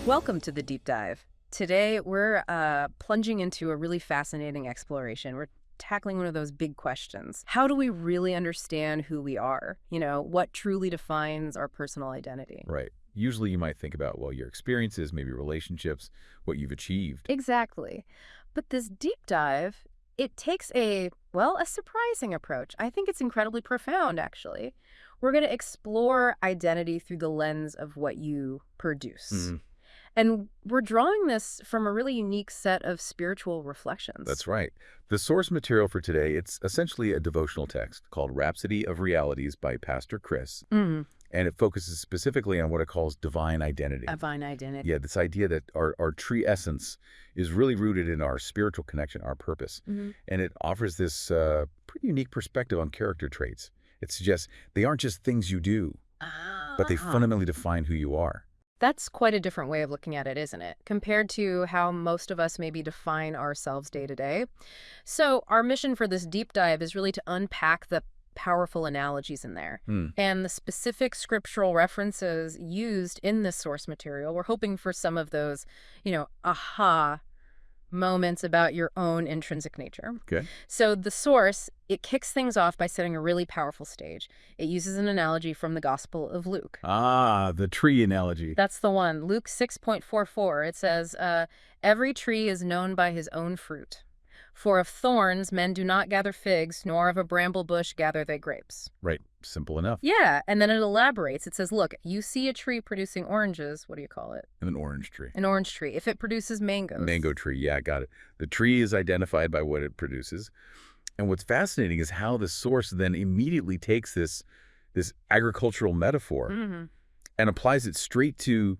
Welcome to the deep dive. Today, we're plunging into a really fascinating exploration. We're tackling one of those big questions. How do we really understand who we are? What truly defines our personal identity? Right. Usually you might think about, well, your experiences, maybe relationships, what you've achieved. Exactly. But this deep dive, it takes a surprising approach. I think it's incredibly profound, actually. We're going to explore identity through the lens of what you produce. Mhm. And we're drawing this from a really unique set of spiritual reflections. That's right. The source material for today, it's essentially a devotional text called Rhapsody of Realities by Pastor Chris. Mm, And it focuses specifically on what it calls divine identity. divine identity. Yeah, this idea that our true essence is really rooted in our spiritual connection, our purpose. Mhm. And it offers this pretty unique perspective on character traits. It suggests they aren't just things you do, but they fundamentally define who you are. That's quite a different way of looking at it, isn't it? Compared to how most of us maybe define ourselves day to day. So our mission for this deep dive is really to unpack the powerful analogies in there Hmm. and the specific scriptural references used in this source material. We're hoping for some of those, aha moments about your own intrinsic nature. Okay. So the source, it kicks things off by setting a really powerful stage. It uses an analogy from the Gospel of Luke. Ah, the tree analogy. That's the one. Luke 6:44. It says, every tree is known by his own fruit. For of thorns men do not gather figs, nor of a bramble bush gather they grapes. Right. Simple enough. Yeah, and then it elaborates. It says, look, you see a tree producing oranges. What do you call it? And an orange tree. An orange tree. If it produces mangoes. Mango tree, yeah, got it. The tree is identified by what it produces. And what's fascinating is how the source then immediately takes this agricultural metaphor and applies it straight to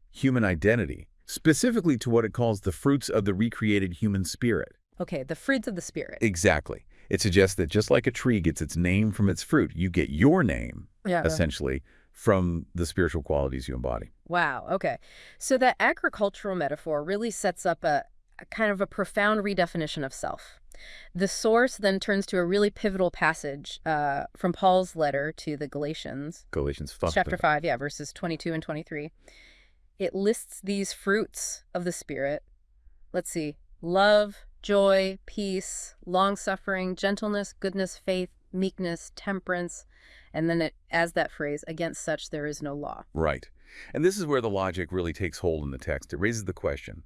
human identity, specifically to what it calls the fruits of the recreated human spirit. Okay, the fruits of the Spirit. Exactly. It suggests that just like a tree gets its name from its fruit, you get your name, Yeah. essentially, from the spiritual qualities you embody. Wow, okay. So that agricultural metaphor really sets up a kind of a profound redefinition of self. The source then turns to a really pivotal passage from Paul's letter to the Galatians, Galatians 5. chapter 5, yeah, verses 22 and 23. It lists these fruits of the Spirit. Let's see, love, joy, peace, long-suffering, gentleness, goodness, faith, meekness, temperance, and then it adds that phrase, against such there is no law. Right. And this is where the logic really takes hold in the text. It raises the question,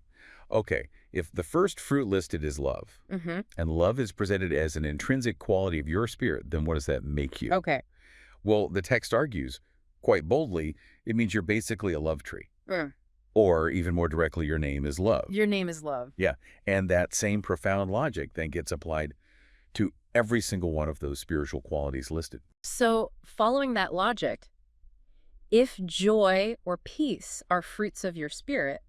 okay, if the first fruit listed is love, Mm-hmm. and love is presented as an intrinsic quality of your spirit, then what does that make you? Okay. Well, the text argues, quite boldly, it means you're basically a love tree. Mm. Or even more directly, your name is love. Your name is love. Yeah. And that same profound logic then gets applied to every single one of those spiritual qualities listed. So, following that logic, if joy or peace are fruits of your spirit,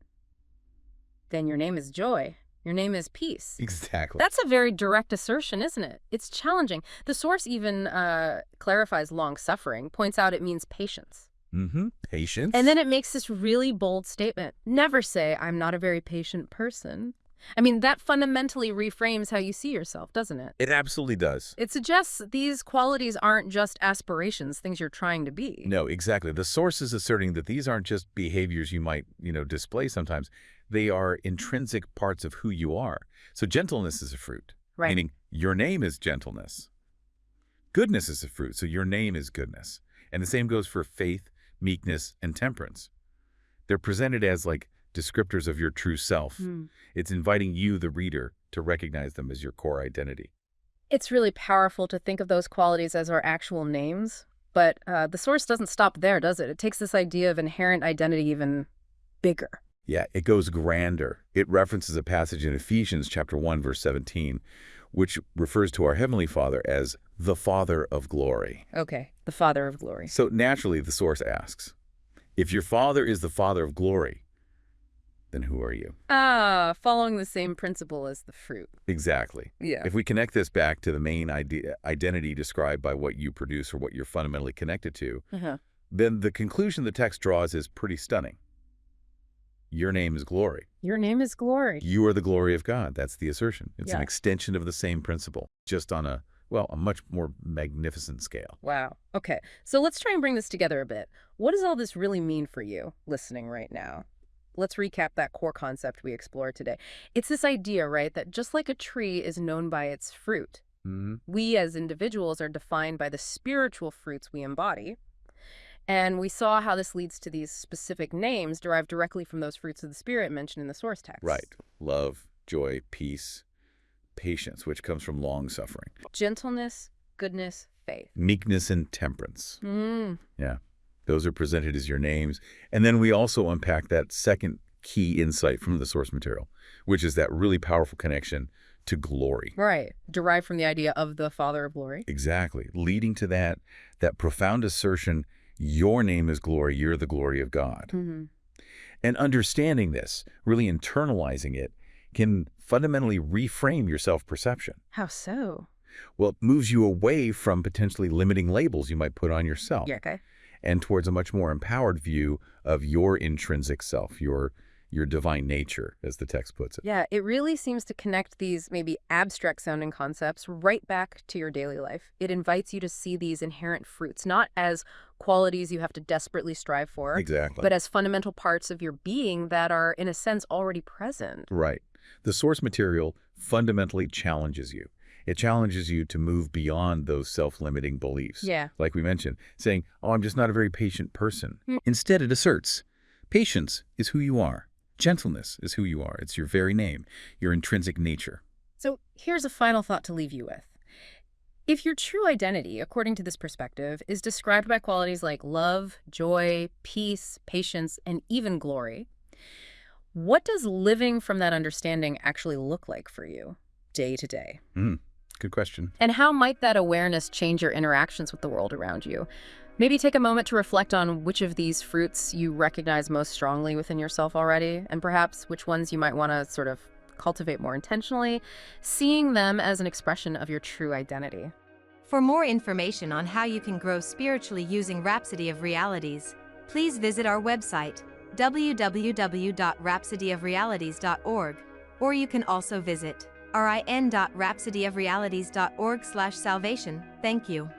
then your name is joy. Your name is peace. Exactly. That's a very direct assertion, isn't it? It's challenging. The source even clarifies long-suffering, points out it means patience. Patience. And then it makes this really bold statement. Never say, I'm not a very patient person. I mean, that fundamentally reframes how you see yourself, doesn't it? It absolutely does. It suggests these qualities aren't just aspirations, things you're trying to be. No, exactly. The source is asserting that these aren't just behaviors you might, display sometimes. They are intrinsic parts of who you are. So gentleness is a fruit, Right. meaning your name is gentleness. Goodness is a fruit, so your name is goodness. And the same goes for faith, meekness, and temperance. They're presented as like descriptors of your true self. It's inviting you, the reader, to recognize them as your core identity. It's really powerful to think of those qualities as our actual names, but the source doesn't stop there, does it? It takes this idea of inherent identity even bigger. Yeah, it goes grander. It references a passage in Ephesians chapter 1, verse 17, which refers to our Heavenly Father as the Father of glory. Okay, the Father of glory. So naturally, the source asks, if your Father is the Father of glory, then who are you? Following the same principle as the fruit. Exactly. Yeah. If we connect this back to the main identity described by what you produce or what you're fundamentally connected to, then the conclusion the text draws is pretty stunning. Your name is glory. Your name is glory. You are the glory of God. That's the assertion. It's an Yeah. extension of the same principle, just on a much more magnificent scale. Wow. Okay, so let's try and bring this together a bit. What does all this really mean for you listening right now? let's recap that core concept we explored today. It's this idea, right, that just like a tree is known by its fruit, we as individuals are defined by the spiritual fruits we embody. And we saw how this leads to these specific names derived directly from those fruits of the Spirit mentioned in the source text. Right. Love, joy, peace, patience, which comes from long suffering. Gentleness, goodness, faith. Meekness and temperance. Yeah. Those are presented as your names. And then we also unpack that second key insight from the source material, which is that really powerful connection to glory. Right. Derived from the idea of the Father of glory. Exactly. Leading to that profound assertion, your name is glory, you're the glory of God. And understanding this, really internalizing it, can fundamentally reframe your self-perception. How so? Well, it moves you away from potentially limiting labels you might put on yourself. Yeah, okay. And towards a much more empowered view of your intrinsic self, your divine nature, as the text puts it. Yeah, it really seems to connect these maybe abstract-sounding concepts right back to your daily life. It invites you to see these inherent fruits, not as qualities you have to desperately strive for, Exactly. but as fundamental parts of your being that are, in a sense, already present. Right. The source material fundamentally challenges you. It challenges you to move beyond those self-limiting beliefs. Yeah. Like we mentioned, saying, oh, I'm just not a very patient person. Instead, it asserts, patience is who you are. Gentleness is who you are. It's your very name, your intrinsic nature. So here's a final thought to leave you with. If your true identity, according to this perspective, is described by qualities like love, joy, peace, patience, and even glory, what does living from that understanding actually look like for you day to day? Good question. And how might that awareness change your interactions with the world around you? Maybe take a moment to reflect on which of these fruits you recognize most strongly within yourself already, and perhaps which ones you might want to sort of cultivate more intentionally, seeing them as an expression of your true identity. For more information on how you can grow spiritually using Rhapsody of Realities, please visit our website, www.rhapsodyofrealities.org, or you can also visit rin.rhapsodyofrealities.org/salvation. Thank you.